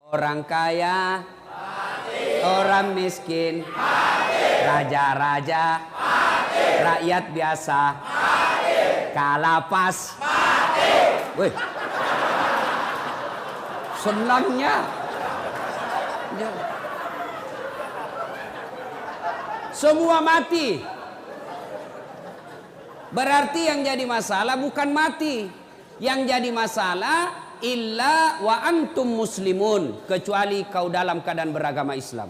Orang kaya, mati. Orang miskin, raja-raja, rakyat biasa, mati. Kalapas, mati. Wih, senangnya. Semua mati. Berarti yang jadi masalah bukan mati. Yang jadi masalah illa wa antum muslimun, kecuali kau dalam keadaan beragama Islam.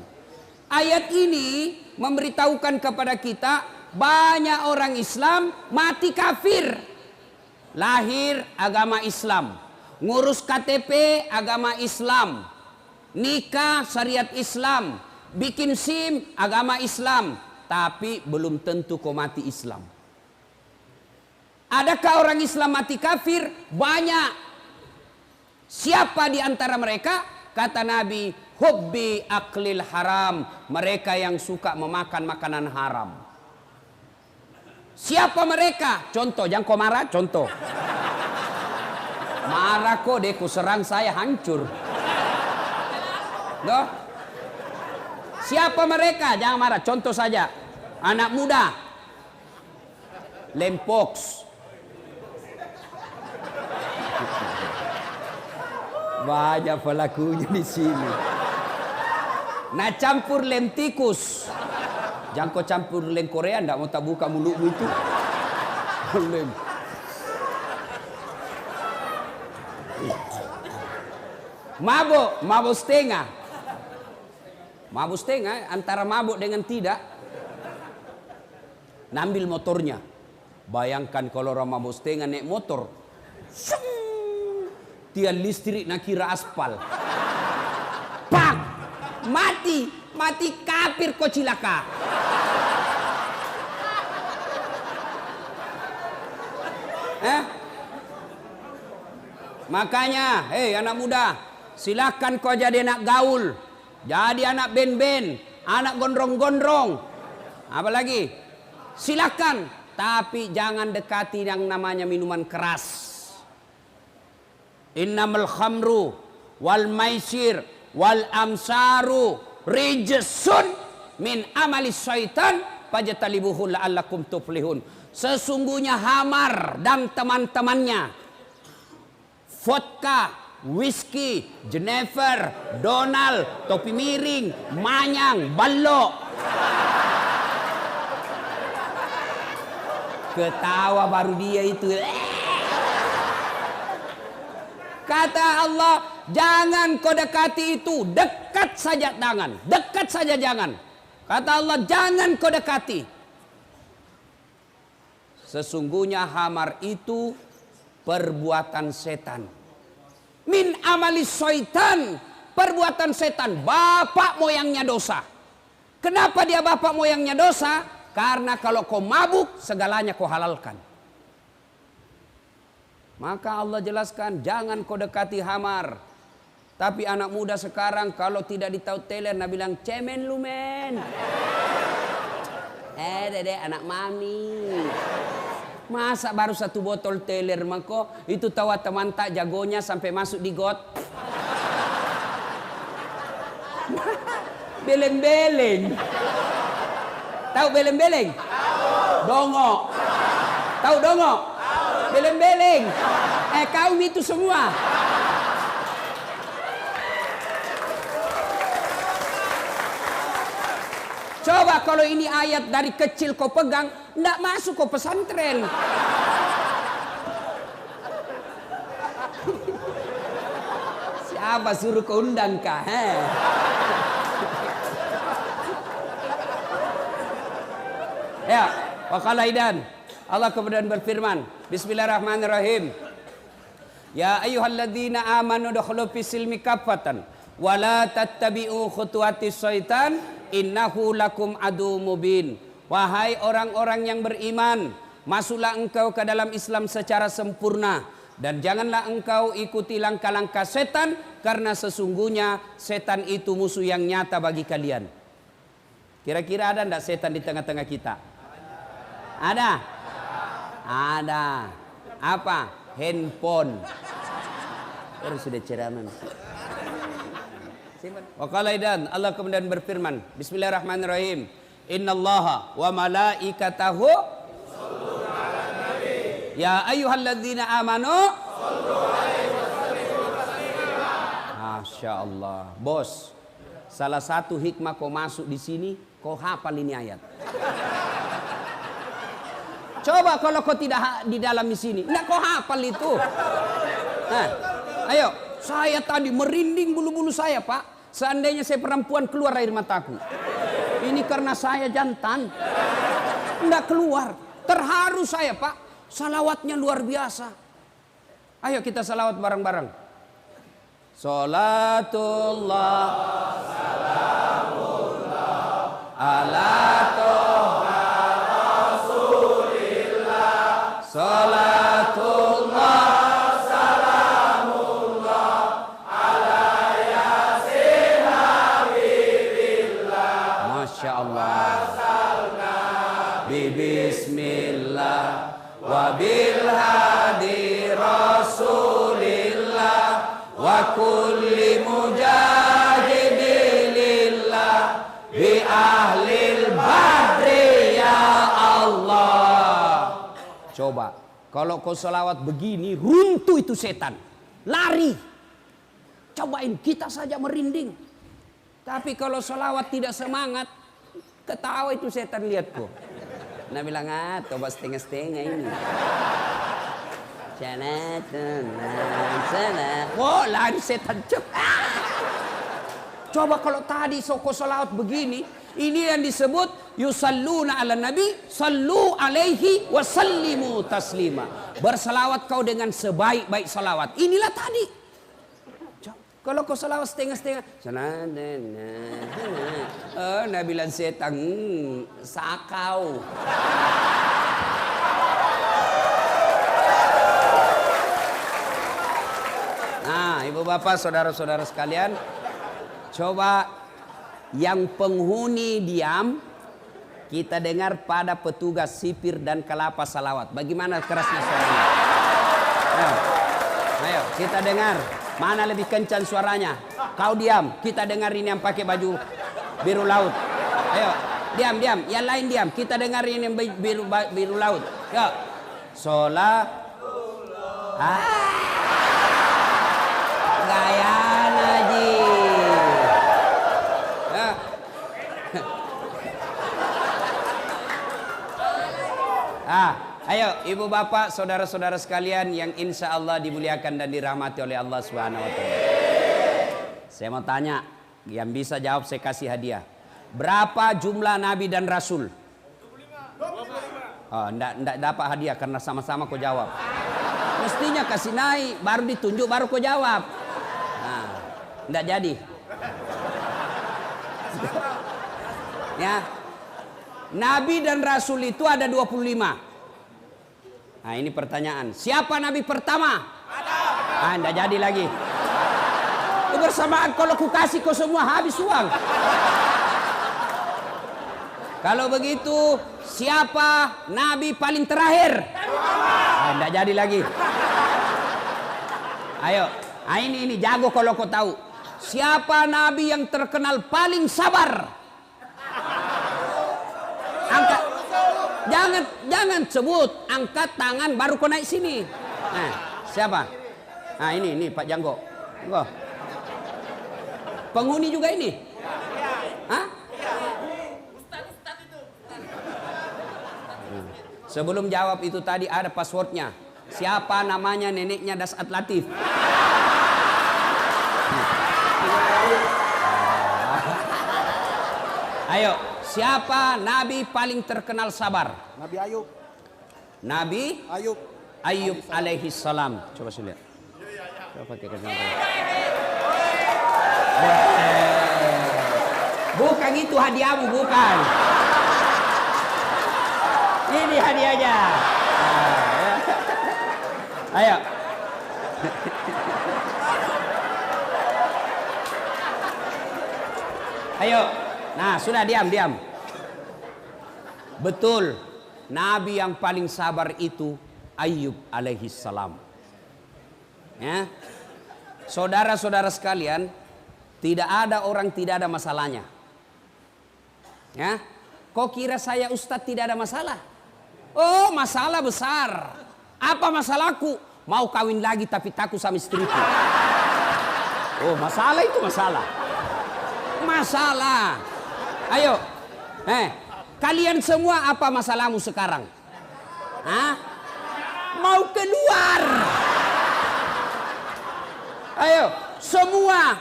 Ayat ini memberitahukan kepada kita banyak orang Islam mati kafir. Lahir agama Islam, ngurus KTP agama Islam, nikah syariat Islam, bikin SIM agama Islam, tapi belum tentu kau mati Islam. Adakah orang Islam mati kafir? Banyak. Siapa di antara mereka? Kata Nabi, hubbi aklil haram, mereka yang suka memakan makanan haram. Siapa mereka? Contoh, jangan kau marah, contoh. Marah kok deh, ku serang saya hancur. Loh? Siapa mereka? Jangan marah, contoh saja. Anak muda, lempoks. Banyak pelakunya di sini. Nah, campur lem tikus. Jangan kau campur lem Korea, ndak mau tak buka mulutmu itu. Lem. Mabuk setengah. Mabuk setengah antara mabuk dengan tidak. Nambil motornya. Bayangkan kalau orang mabuk setengah naik motor. Tiang listrik nak kira aspal. Pak, mati kafir kau cilaka. Makanya, hei anak muda, silakan kau jadi anak gaul, jadi anak ben-ben, anak gondrong-gondrong, apa lagi? Silakan, tapi jangan dekati yang namanya minuman keras. Innamal khamru wal maisir wal amsaru rijsun min amali syaitan fajtanibuhu la'allakum tuflihun. Sesungguhnya hamar dan teman-temannya, vodka, whisky, Jenever, Donald, topi miring, manyang, balok. Ketawa baru dia itu. Kata Allah, jangan kau dekati itu, dekat saja jangan, dekat saja jangan. Kata Allah, jangan kau dekati. Sesungguhnya hamar itu perbuatan setan. Min amali syaitan, perbuatan setan, bapak moyangnya dosa. Kenapa dia bapak moyangnya dosa? Karena kalau kau mabuk, segalanya kau halalkan. Maka Allah jelaskan, jangan kau dekati hamar. Tapi anak muda sekarang kalau tidak ditahu teler, nah bilang, cemen lu men. Dede anak mami. Masa baru satu botol teler mako, itu tahu teman tak jagonya sampai masuk di got. Beleng-beleng. Tahu beleng-beleng? Dongo. Tahu dongo? Beleng-beleng. Kaum itu semua. Coba kalau ini ayat dari kecil kau pegang, ndak masuk kau pesantren. Siapa suruh kau undang kah? Ya, waqala idan. Allah kemudian berfirman, Bismillahirrahmanirrahim. Ya ayyuhalladzina amanu dukhulu fis-silmi kaffatan wa la tattabi'u khutuwatis syaitan innahu lakum adu mubin. Wahai orang-orang yang beriman, masuklah engkau ke dalam Islam secara sempurna dan janganlah engkau ikuti langkah-langkah setan, karena sesungguhnya setan itu musuh yang nyata bagi kalian. Kira-kira ada enggak setan di tengah-tengah kita? Ada? Ada. Apa? Handphone. Terus sudah ceramah. Wa qala aidan, Allah kemudian berfirman, Bismillahirrahmanirrahim. Innallaha wa malaikatahu yusholluna 'alan nabi. Ya ayyuhalladzina amanu shollu 'alaihi wa sallimu taslima. Masya Allah, bos. Salah satu hikmah kau masuk di sini, kau hafal ini ayat. Coba kalau kau tidak di dalam di sini, enggak kau hafal itu. Nah, ayo, saya tadi merinding bulu-bulu saya, Pak. Seandainya saya perempuan keluar air mataku. Ini karena saya jantan. Enggak keluar. Terharu saya, Pak. Salawatnya luar biasa. Ayo kita salawat bareng-bareng. Salatullah salamullah ala toha rasulillah. Salatullah salamullah ala yasin habibillah. Masya Allah. Bismillah wa bil hadi rasulillah wa kulli mujahidilillah bi ahlil badri ya Allah. Coba kalau kau selawat begini, runtuh itu setan, lari. Cobain, kita saja merinding. Tapi kalau selawat tidak semangat, ketawa itu setan, lihat kok. Nah bilang, coba setengah-setengah ini. Oh, lari setan. Coba kalau tadi soko salawat begini, ini yang disebut yusalluna ala nabi, sallu alaihi wa sallimu taslima. Bersalawat kau dengan sebaik-baik salawat. Inilah tadi. Kalau kau salawat setengah-setengah, nah bilang setan, sakau. Nah, ibu bapak, saudara-saudara sekalian, coba yang penghuni diam, kita dengar pada petugas sipir dan kelapa salawat. Bagaimana kerasnya suaranya? Ayo, kita dengar. Mana lebih kencang suaranya? Kau diam, kita dengar ini yang pakai baju biru laut. Ayo, diam. Yang lain diam, kita dengar ini yang biru laut. Yuk. Gaya Naji. Ayo ibu bapak, saudara-saudara sekalian yang insya Allah dimuliakan dan dirahmati oleh Allah Subhanahu Wa Taala. Saya mau tanya, yang bisa jawab saya kasih hadiah. Berapa jumlah nabi dan rasul? 25. Oh, enggak dapat hadiah karena sama-sama kau jawab. Mestinya kasih naik, baru ditunjuk, baru kau jawab. Nah, enggak jadi. Ya. Nabi dan rasul itu ada 25. Nah, ini pertanyaan. Siapa nabi pertama? Ada. Enggak jadi lagi. Kebersamaan kalau ku kasih kau semua habis uang. Kalau begitu, siapa nabi paling terakhir? Enggak jadi lagi. Ayo, ini jago kalau kau tahu. Siapa nabi yang terkenal paling sabar? Angkat, jangan sebut, angkat tangan baru kau naik sini. Nah, siapa? Nah, ini Pak Janggo. Enggak. Penghuni juga ini? Hah? Sebelum jawab itu tadi ada passwordnya. Siapa namanya neneknya Dasat Latif? Ayo, siapa nabi paling terkenal sabar? Nabi Ayub. Nabi Ayub. Ayub alaihi salam. Coba saya lihat. Coba pakai kacamata. Bukan itu hadiahmu, bukan. Ini hadiahnya. Ayo. Ayo. Nah, sudah diam. Betul. Nabi yang paling sabar itu Ayub alaihi salam. Ya. Saudara-saudara sekalian, Tidak ada orang tidak ada masalahnya. Ya, kok kira saya Ustadz tidak ada masalah? Oh, masalah besar. Apa masalahku? Mau kawin lagi tapi takut sama istriku. Oh, masalah itu masalah. Masalah. Ayo, kalian semua apa masalahmu sekarang? Hah? Mau keluar? Ayo, semua.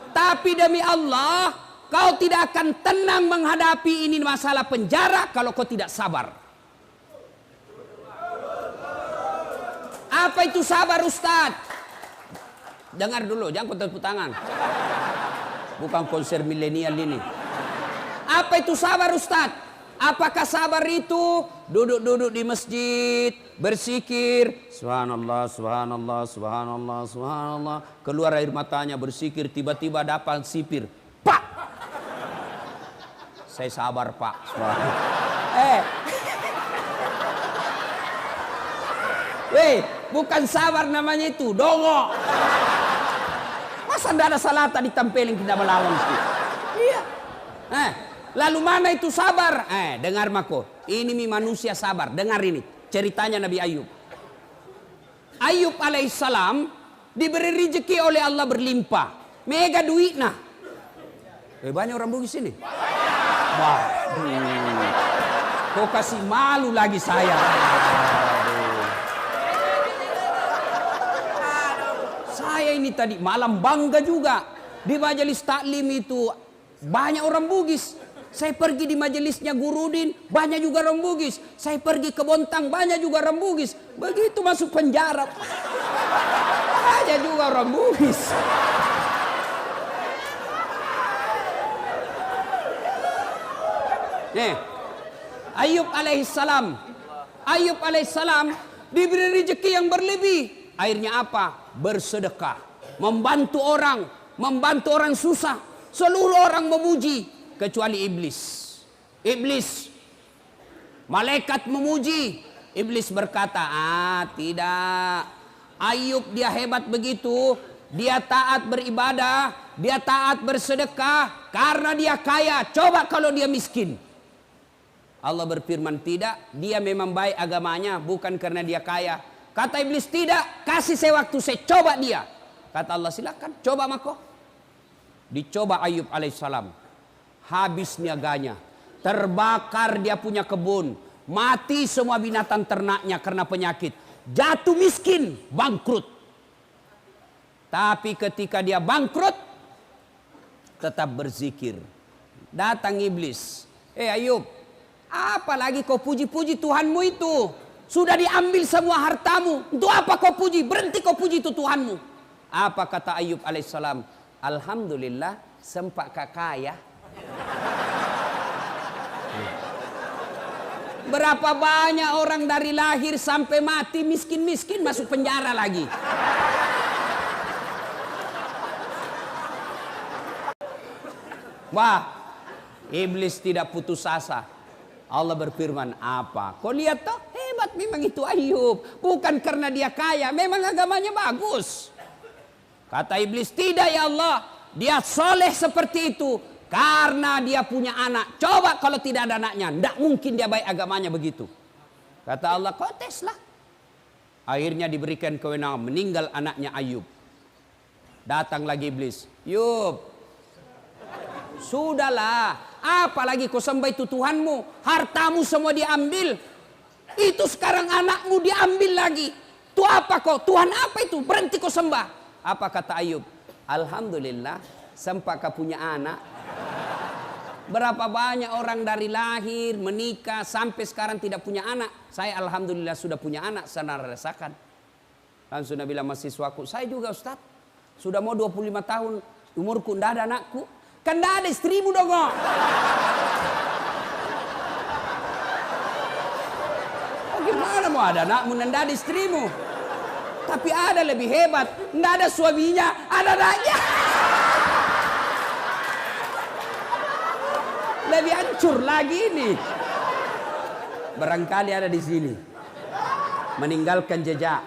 Tapi demi Allah, kau tidak akan tenang menghadapi ini masalah penjara kalau kau tidak sabar. Apa itu sabar, Ustaz? Dengar dulu, jangan tepuk tangan. Bukan konser milenial ini. Apa itu sabar, Ustaz? Apakah sabar itu duduk-duduk di masjid, berzikir, subhanallah, subhanallah, subhanallah, subhanallah, keluar air matanya berzikir, tiba-tiba dapat sipir, pak, saya sabar pak, bukan sabar namanya itu, dongo. Masa tidak ada salata ditempelin kita melawan itu? Iya. Lalu mana itu sabar? Dengar mako. Ini manusia sabar. Dengar ini. Ceritanya Nabi Ayub. Ayub alaihissalam diberi rezeki oleh Allah berlimpah. Mega duitnya. Banyak orang Bugis ini. Waduh. Kok kasih malu lagi saya. Saya ini tadi malam bangga juga. Di majelis taklim itu banyak orang Bugis. Saya pergi di majelisnya Gurudin, banyak juga orang Bugis. Saya pergi ke Bontang, banyak juga orang Bugis. Begitu masuk penjara, banyak juga orang Bugis. Ayub alaihissalam diberi rezeki yang berlebih. Akhirnya apa? Bersedekah, membantu orang susah. Seluruh orang memuji. Kecuali iblis. Malaikat memuji. Iblis berkata, tidak. Ayub dia hebat begitu. Dia taat beribadah. Dia taat bersedekah. Karena dia kaya. Coba kalau dia miskin. Allah berfirman, tidak. Dia memang baik agamanya. Bukan karena dia kaya. Kata iblis, tidak. Kasih saya waktu, saya coba dia. Kata Allah, silakan. Coba mako. Dicoba Ayub alaihissalam. Habis niaganya, terbakar dia punya kebun, mati semua binatang ternaknya karena penyakit, jatuh miskin, bangkrut. Tapi ketika dia bangkrut, tetap berzikir. Datang iblis, Ayub, apalagi kau puji-puji Tuhanmu itu? Sudah diambil semua hartamu, untuk apa kau puji? Berhenti kau puji itu Tuhanmu. Apa kata Ayub alaihissalam? Alhamdulillah, sempat kaya. Berapa banyak orang dari lahir sampai mati miskin-miskin masuk penjara lagi. Wah, iblis tidak putus asa. Allah berfirman, apa? Kau lihat toh, hebat memang itu Ayub. Bukan karena dia kaya, memang agamanya bagus. Kata iblis, tidak ya Allah. Dia soleh seperti itu karena dia punya anak. Coba kalau tidak ada anaknya, tidak mungkin dia baik agamanya begitu. Kata Allah, kau teslah. Akhirnya diberikan kewenangan, meninggal anaknya Ayub. Datang lagi iblis, Yub, sudahlah, apalagi kau sembah itu Tuhanmu, hartamu semua diambil. Itu sekarang anakmu diambil lagi. Itu apa kau? Tuhan apa itu? Berhenti kau sembah. Apa kata Ayub? Alhamdulillah, sempat kau punya anak. Berapa banyak orang dari lahir, menikah, sampai sekarang tidak punya anak. Saya alhamdulillah sudah punya anak, saya rasakan. Langsung Nabi bilang mahasiswaku, saya juga Ustaz. Sudah mau 25 tahun, umurku tidak ada anakku. Kan tidak ada istrimu dong. Bagaimana mau ada anakmu dan tidak ada istrimu? Tapi ada lebih hebat, tidak ada suaminya, ada anaknya. Lebih hancur lagi ini. Barangkali ada di sini. Meninggalkan jejak.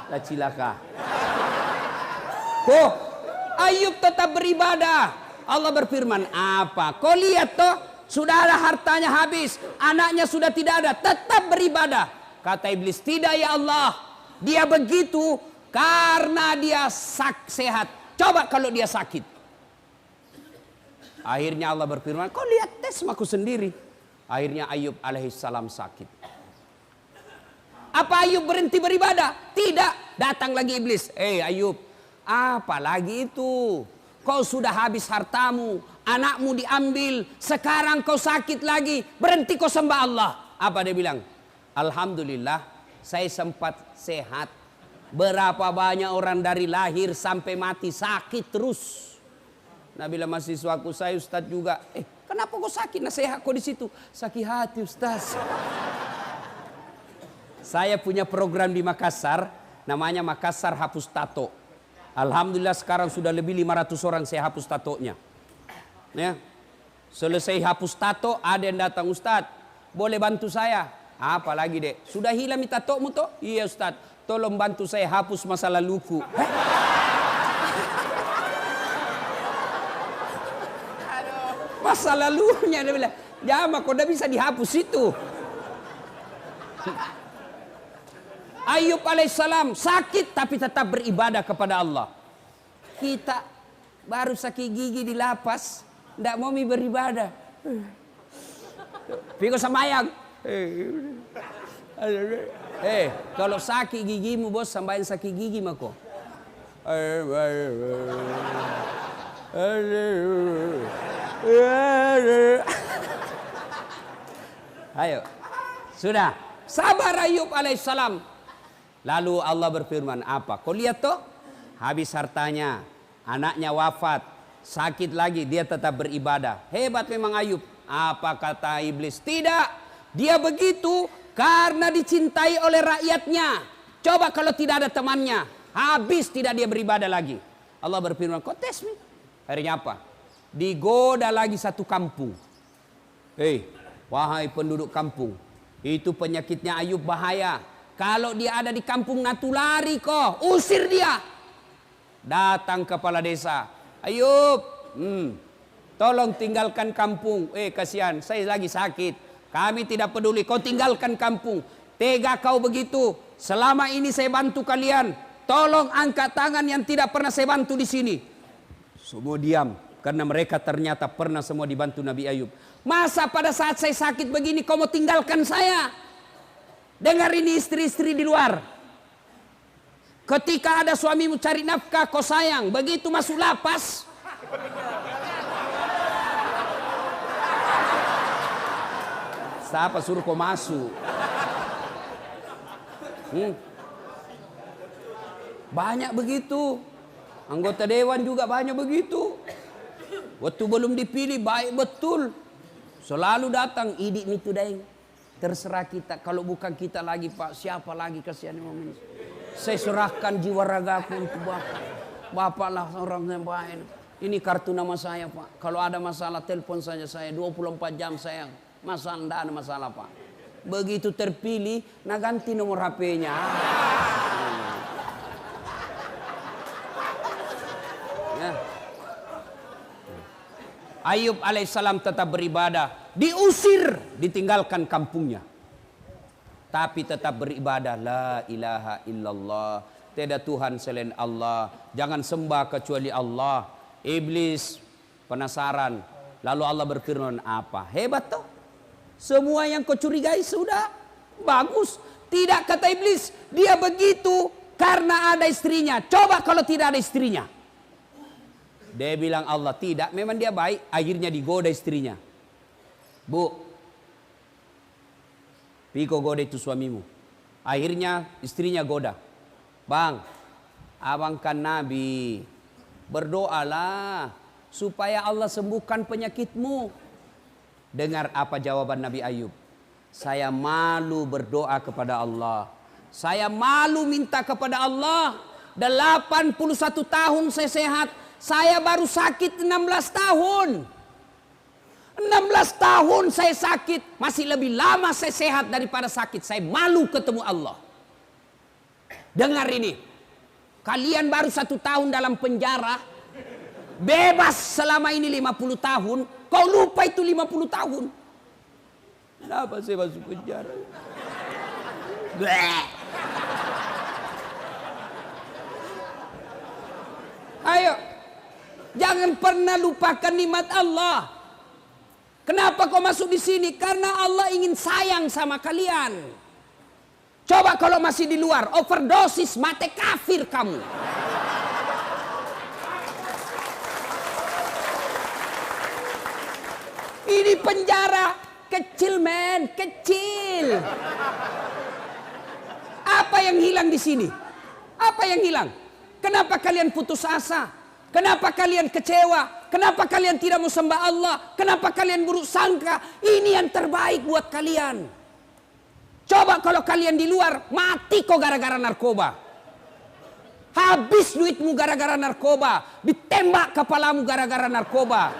Lah cilaka. Kok Ayub tetap beribadah. Allah berfirman, apa? Kau lihat toh, sudah ada hartanya habis, anaknya sudah tidak ada, tetap beribadah. Kata iblis, tidak ya Allah, dia begitu karena dia sehat. Coba kalau dia sakit. Akhirnya Allah berfirman, kau lihat tes aku sendiri. Akhirnya Ayub alaihissalam sakit. Apa Ayub berhenti beribadah? Tidak. Datang lagi iblis. Ayub, apa lagi itu? Kau sudah habis hartamu, anakmu diambil, sekarang kau sakit lagi, berhenti kau sembah Allah. Apa dia bilang? Alhamdulillah, saya sempat sehat. Berapa banyak orang dari lahir sampai mati sakit terus. Nah, bila mahasiswaku saya Ustadz juga, kenapa kau sakit? Nah, sehat kau di situ. Sakit hati Ustaz. Saya punya program di Makassar, namanya Makassar Hapus Tato. Alhamdulillah sekarang sudah lebih 500 orang saya hapus tatonya. Ya. Selesai hapus tato, ada yang datang, Ustadz, boleh bantu saya? Apa lagi dek? Sudah hilang tatomu toh? Iya Ustadz, tolong bantu saya hapus masa laluku. Masa lalunya, dia bilang, jama kok udah bisa dihapus itu. Ayub alaihissalam sakit tapi tetap beribadah kepada Allah. Kita baru sakit gigi di lapas, tidak mau beribadah. Piko sembahyang. Kalau sakit gigimu bos, sembahyang sakit gigi mako. Ayo, sudah sabar Ayub alaihissalam. Lalu Allah berfirman, apa? Kau lihat toh, habis hartanya, anaknya wafat, sakit lagi, dia tetap beribadah. Hebat memang Ayub. Apa kata iblis? Tidak, dia begitu karena dicintai oleh rakyatnya. Coba kalau tidak ada temannya, habis tidak dia beribadah lagi. Allah berfirman, kau tes nih. Akhirnya apa? Digoda lagi satu kampung. Wahai penduduk kampung, itu penyakitnya Ayub bahaya. Kalau dia ada di kampung natulari kok, usir dia. Datang kepala desa, Ayub, tolong tinggalkan kampung. Kasihan, saya lagi sakit. Kami tidak peduli, kau tinggalkan kampung. Tega kau begitu. Selama ini saya bantu kalian. Tolong angkat tangan yang tidak pernah saya bantu di sini. Semua diam, karena mereka ternyata pernah semua dibantu Nabi Ayub. Masa pada saat saya sakit begini kau mau tinggalkan saya? Dengar ini istri-istri di luar. Ketika ada suamimu cari nafkah kau sayang, begitu masuk lapas, siapa suruh kau masuk? Banyak begitu. Anggota dewan juga banyak begitu. Waktu belum dipilih baik betul, selalu datang idik itu daeng. Terserah kita, kalau bukan kita lagi Pak, siapa lagi, kasihan momen. Saya serahkan jiwa ragaku untuk Bapak. Bapak lah orang yang baik. Ini kartu nama saya Pak. Kalau ada masalah telepon saja saya, 24 jam saya. Masalah, tidak ada masalah Pak. Begitu terpilih, nah ganti nomor HP-nya. Ya. Ayub alaihissalam tetap beribadah. Diusir, ditinggalkan kampungnya. Tapi tetap beribadah. La ilaha illallah. Tiada Tuhan selain Allah. Jangan sembah kecuali Allah. Iblis penasaran. Lalu Allah berfirman, apa? Hebat toh. Semua yang kau curigai sudah bagus. Tidak, kata iblis. Dia begitu karena ada istrinya. Coba kalau tidak ada istrinya. Dia bilang Allah tidak. Memang dia baik. Akhirnya digoda istrinya. Bu, piko goda itu suamimu. Akhirnya istrinya goda. Bang, abang kan Nabi. Berdoalah supaya Allah sembuhkan penyakitmu. Dengar apa jawaban Nabi Ayub. Saya malu berdoa kepada Allah. Saya malu minta kepada Allah. 81 tahun saya sehat. Saya baru sakit 16 tahun. 16 tahun saya sakit, masih lebih lama saya sehat daripada sakit. Saya malu ketemu Allah. Dengar ini, kalian baru 1 tahun dalam penjara, Bebas selama ini 50 tahun. Kau lupa itu 50 tahun. Kenapa saya masuk penjara? Bleh. Ayo. Jangan pernah lupakan nikmat Allah. Kenapa kau masuk di sini? Karena Allah ingin sayang sama kalian. Coba kalau masih di luar, overdosis, mati kafir kamu. Ini penjara kecil, men, kecil. Apa yang hilang di sini? Apa yang hilang? Kenapa kalian putus asa? Kenapa kalian kecewa? Kenapa kalian tidak mau sembah Allah? Kenapa kalian buruk sangka? Ini yang terbaik buat kalian. Coba kalau kalian di luar, mati kok gara-gara narkoba. Habis duitmu gara-gara narkoba. Ditembak kepalamu gara-gara narkoba.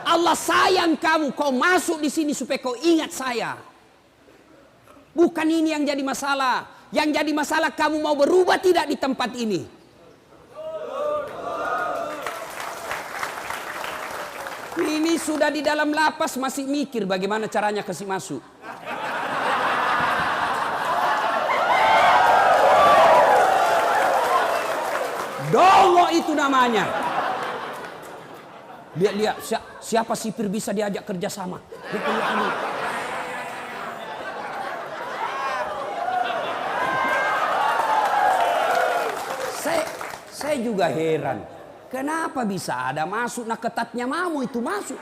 Allah sayang kamu, kau masuk di sini supaya kau ingat saya. Bukan ini yang jadi masalah. Yang jadi masalah kamu mau berubah tidak di tempat ini. Ini sudah di dalam lapas masih mikir bagaimana caranya kasih masuk. Dongo itu namanya. Lihat siapa sipir bisa diajak kerjasama. Saya juga heran. Kenapa bisa ada masuk, nah ketatnya mamu itu masuk.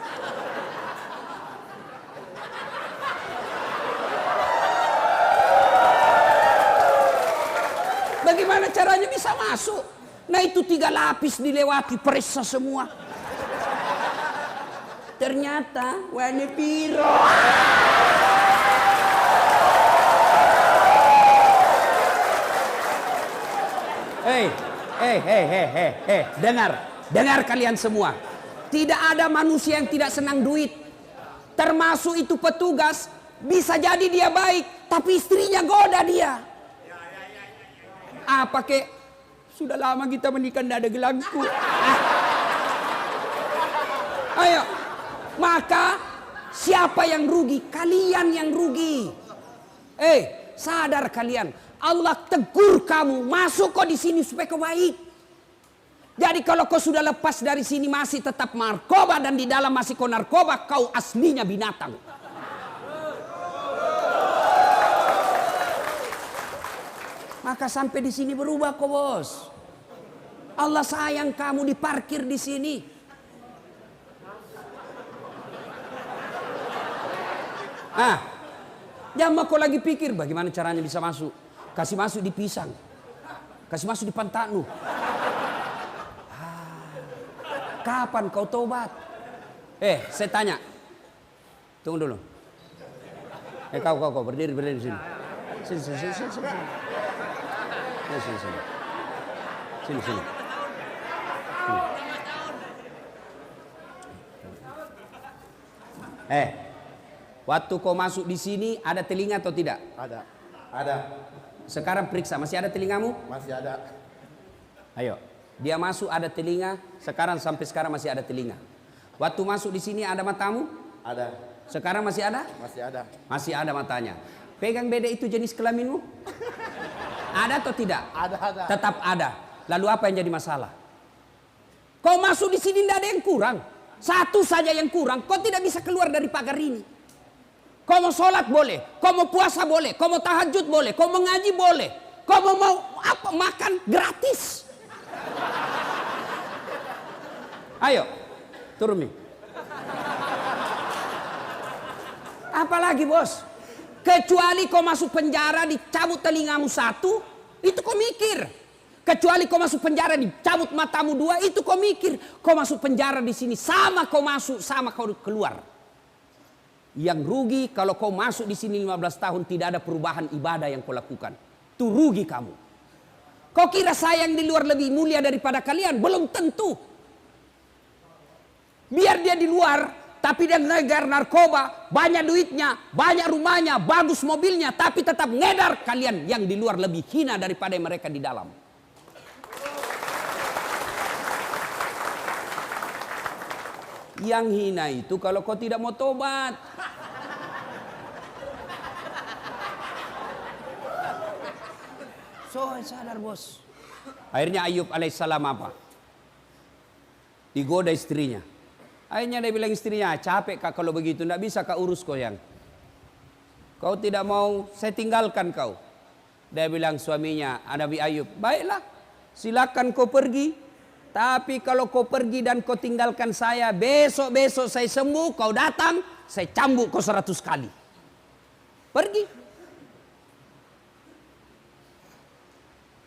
Bagaimana caranya bisa masuk? Nah itu 3 lapis dilewati, periksa semua. Ternyata warna biru. Dengar kalian semua. Tidak ada manusia yang tidak senang duit. Termasuk itu petugas. Bisa jadi dia baik, tapi istrinya goda dia. Apa kek? Sudah lama kita menikah, tidak ada gelangku. Ayo. Maka siapa yang rugi? Kalian yang rugi. Sadar kalian. Allah tegur kamu, masuk kau di sini supaya kau baik. Jadi kalau kau sudah lepas dari sini masih tetap narkoba dan di dalam masih kau narkoba, kau aslinya binatang. Maka sampai di sini berubah kau, bos. Allah sayang kamu, diparkir di sini. Jangan kau lagi pikir bagaimana caranya bisa masuk. Kasih masuk di pisang. Kasih masuk di pantatmu. Kapan kau tobat? Saya tanya. Tunggu dulu. Kau berdiri di sini. Sini. Sini. Waktu kau masuk di sini ada telinga atau tidak? Ada. Sekarang periksa, masih ada telingamu? Masih ada. Ayo, dia masuk ada telinga, sampai sekarang masih ada telinga. Waktu masuk di sini ada matamu? Ada. Sekarang masih ada? Masih ada. Masih ada matanya. Pegang beda itu jenis kelaminmu? Ada atau tidak? Ada. Tetap ada. Lalu apa yang jadi masalah? Kau masuk di sini tidak ada yang kurang. Satu saja yang kurang, kau tidak bisa keluar dari pagar ini. Kau mau sholat boleh, kau mau puasa boleh, kau mau tahajud boleh, kau mau ngaji boleh, kau mau apa makan gratis. Ayo, turun nih. Apalagi bos? Kecuali kau masuk penjara dicabut telingamu 1, itu kau mikir. Kecuali kau masuk penjara dicabut matamu 2, itu kau mikir. Kau masuk penjara di sini sama kau masuk sama kau keluar. Yang rugi kalau kau masuk di sini 15 tahun tidak ada perubahan ibadah yang kau lakukan. Itu rugi kamu. Kau kira saya yang di luar lebih mulia daripada kalian? Belum tentu. Biar dia di luar, tapi dia ngegar narkoba, banyak duitnya, banyak rumahnya, bagus mobilnya, tapi tetap ngedar. Kalian yang di luar lebih hina daripada mereka di dalam. Yang hina itu kalau kau tidak mau tobat. So, sadar bos. Akhirnya Ayub alaihissalam apa? Digoda istrinya. Akhirnya dia bilang istrinya, capek kak kalau begitu, tidak bisa kak urus kau yang. Kau tidak mau, saya tinggalkan kau. Dia bilang suaminya, Nabi Ayub, baiklah, silakan kau pergi. Tapi kalau kau pergi dan kau tinggalkan saya, besok-besok saya sembuh, kau datang, saya cambuk kau 100 kali. Pergi.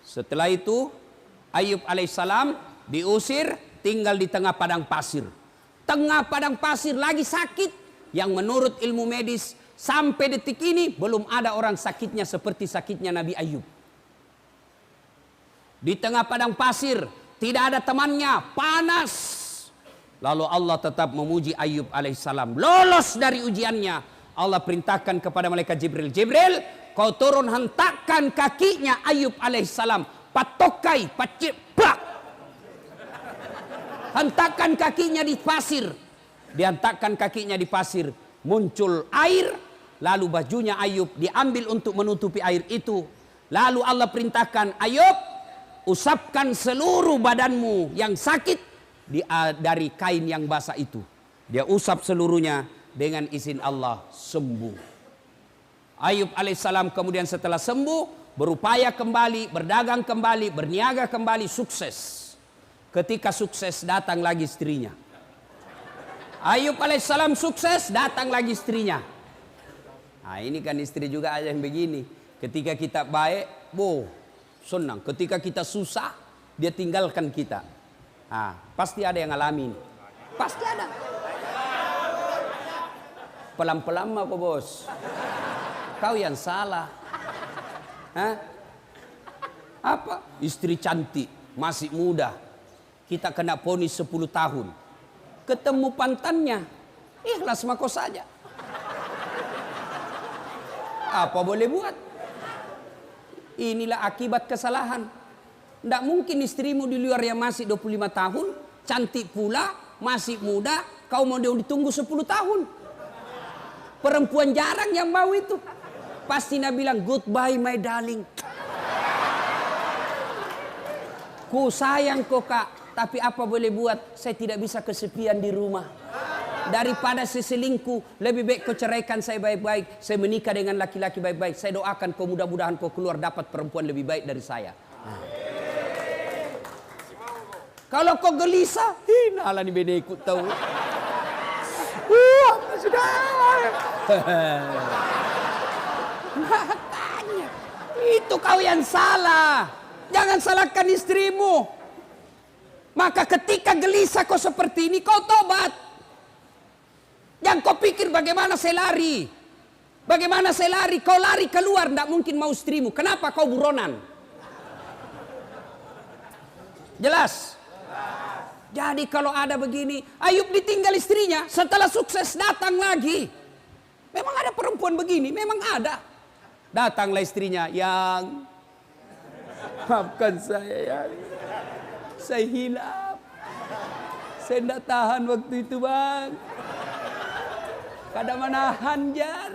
Setelah itu Ayub alaihissalam diusir, tinggal di tengah padang pasir. Tengah padang pasir lagi sakit, yang menurut ilmu medis sampai detik ini belum ada orang sakitnya seperti sakitnya Nabi Ayub. Di tengah padang pasir, tidak ada temannya, panas. Lalu Allah tetap memuji Ayub alaihissalam. Lolos dari ujiannya. Allah perintahkan kepada malaikat Jibril, Jibril, kau turun hentakkan kakinya Ayub alaihissalam. Patokai, paciplak. Hentakkan kakinya di pasir. Dihentakkan kakinya di pasir. Muncul air. Lalu bajunya Ayub diambil untuk menutupi air itu. Lalu Allah perintahkan, Ayub, usapkan seluruh badanmu yang sakit dari kain yang basah itu. Dia usap seluruhnya, dengan izin Allah sembuh. Ayub alaihissalam kemudian setelah sembuh, berupaya kembali, berdagang kembali, berniaga kembali, sukses. Ketika sukses, datang lagi istrinya. Ayub alaihissalam sukses, datang lagi istrinya. Nah, ini kan istri juga ada yang begini. Ketika kita baik, senang. Ketika kita susah, dia tinggalkan kita. Nah, pasti ada yang ngalamin. Pasti ada. Pelan-pelan mah kok bos. Kau yang salah. Hah? Apa? Istri cantik, masih muda. Kita kena vonis 10 tahun. Ketemu pantannya, ikhlas mako saja. Apa boleh buat? Inilah akibat kesalahan. Tidak mungkin istrimu di luar yang masih 25 tahun, cantik pula, masih muda, kau mau ditunggu 10 tahun. Perempuan jarang yang mau itu. Pasti Nabi bilang, goodbye my darling. Ku sayang kok kak, tapi apa boleh buat, saya tidak bisa kesepian di rumah. Daripada saya selingkuh, lebih baik kau ceraikan saya baik-baik. Saya menikah dengan laki-laki baik-baik. Saya doakan kau, mudah-mudahan kau keluar dapat perempuan lebih baik dari saya. Kalau kau gelisah, nalah ni beda ikut tahu. Sudah. Makanya itu kau yang salah. Jangan salahkan istrimu. Maka ketika gelisah kau seperti ini, kau tobat. Jangan kau pikir bagaimana saya lari. Bagaimana saya lari? Kau lari keluar, tidak mungkin mau istrimu. Kenapa kau buronan? Jelas? Jadi kalau ada begini, Ayub ditinggal istrinya, setelah sukses datang lagi. Memang ada perempuan begini, memang ada. Datanglah istrinya, yang maafkan saya ya. Saya hilaf. Saya tidak tahan waktu itu bang. Kada menahan jar.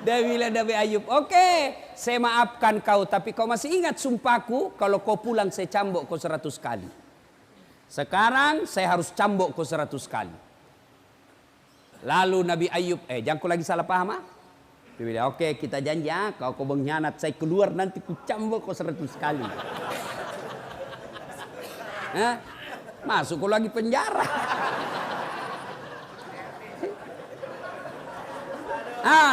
Dia bilang Nabi Ayub, oke, saya maafkan kau, tapi kau masih ingat sumpahku, kalau kau pulang saya cambuk kau 100 kali. Sekarang saya harus cambuk kau 100 kali. Lalu Nabi Ayub, jangan kau lagi salah paham ah? Dia bilang, oke, kita janji ya, kau mengkhianat, saya keluar nanti ku cambuk kau 100 kali. Masuk kau lagi penjara.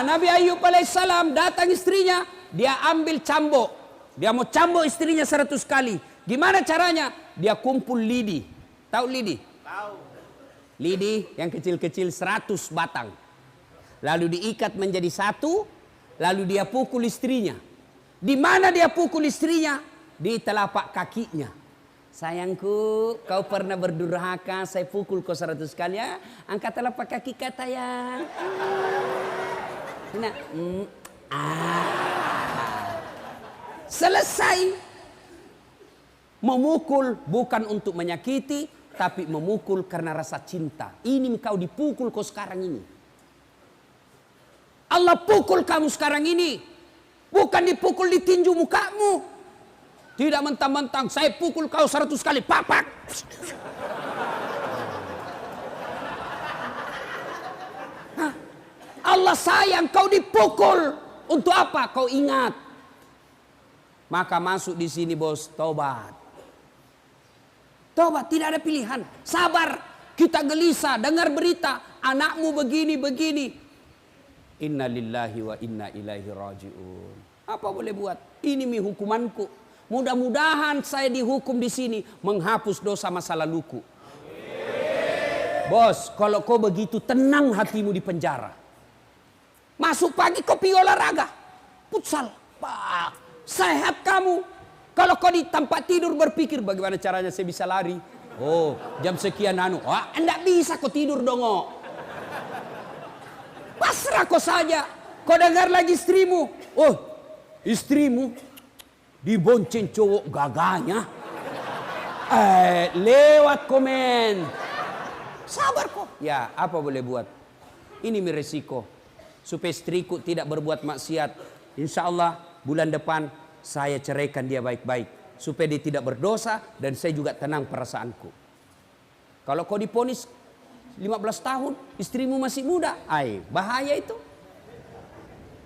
Nabi Ayub alaihissalam datang istrinya, dia ambil cambuk. Dia mau cambuk istrinya 100 kali. Gimana caranya? Dia kumpul lidi. Tahu lidi? Tahu. Lidi yang kecil-kecil 100 batang. Lalu diikat menjadi satu, lalu dia pukul istrinya. Di mana dia pukul istrinya? Di telapak kakinya. Sayangku, kau pernah berdurhaka, saya pukul kau 100 kali ya. Angkat telapak kaki kata yang. Nah, selesai. Memukul bukan untuk menyakiti, tapi memukul karena rasa cinta. Ini kau dipukul kau sekarang ini. Allah pukul kamu sekarang ini. Bukan dipukul di tinju mukamu. Tidak mentang-mentang saya pukul kau 100 kali. Papak. Allah sayang kau dipukul. Untuk apa? Kau ingat. Maka masuk di sini bos, tobat. Tobat, tidak ada pilihan. Sabar. Kita gelisah dengar berita anakmu begini. Inna lillahi wa inna ilaihi raji'un. Apa boleh buat? Ini hukumanku. Mudah-mudahan saya dihukum di sini menghapus dosa masa laluku. Bos, kalau kau begitu tenang hatimu di penjara. Masuk pagi kau pergi olahraga. Futsal. Sehat kamu. Kalau kau di tempat tidur berpikir bagaimana caranya saya bisa lari. Oh, jam sekian enggak bisa kau tidur dong. Pasrah kau saja. Kau dengar lagi istrimu. Oh, istrimu dibonceng cowok gagahnya. Lewat komen. Sabar kok. Ya, apa boleh buat? Ini resiko. Supaya istriku tidak berbuat maksiat. Insya Allah bulan depan saya ceraikan dia baik-baik. Supaya dia tidak berdosa dan saya juga tenang perasaanku. Kalau kau diponis 15 tahun, istrimu masih muda. Bahaya itu.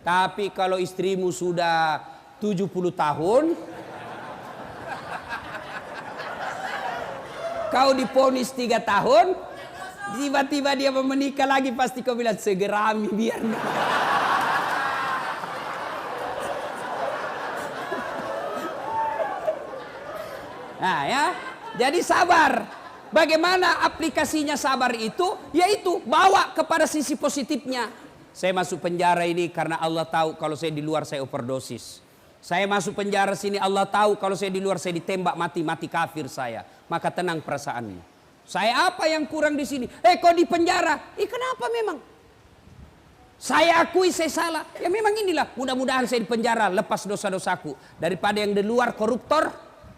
Tapi kalau istrimu sudah 70 tahun, kau diponis 3 tahun, tiba-tiba dia mau menikah lagi, pasti kau bilang segerami biar. Nah ya, jadi sabar. Bagaimana aplikasinya sabar itu? Yaitu bawa kepada sisi positifnya. Saya masuk penjara ini karena Allah tahu kalau saya di luar saya overdosis. Saya masuk penjara sini Allah tahu kalau saya di luar saya ditembak mati kafir saya. Maka tenang perasaanmu. Saya apa yang kurang di sini? Kau di penjara. Kenapa memang? Saya akui saya salah. Ya memang inilah. Mudah-mudahan saya di penjara lepas dosa-dosaku. Daripada yang di luar koruptor,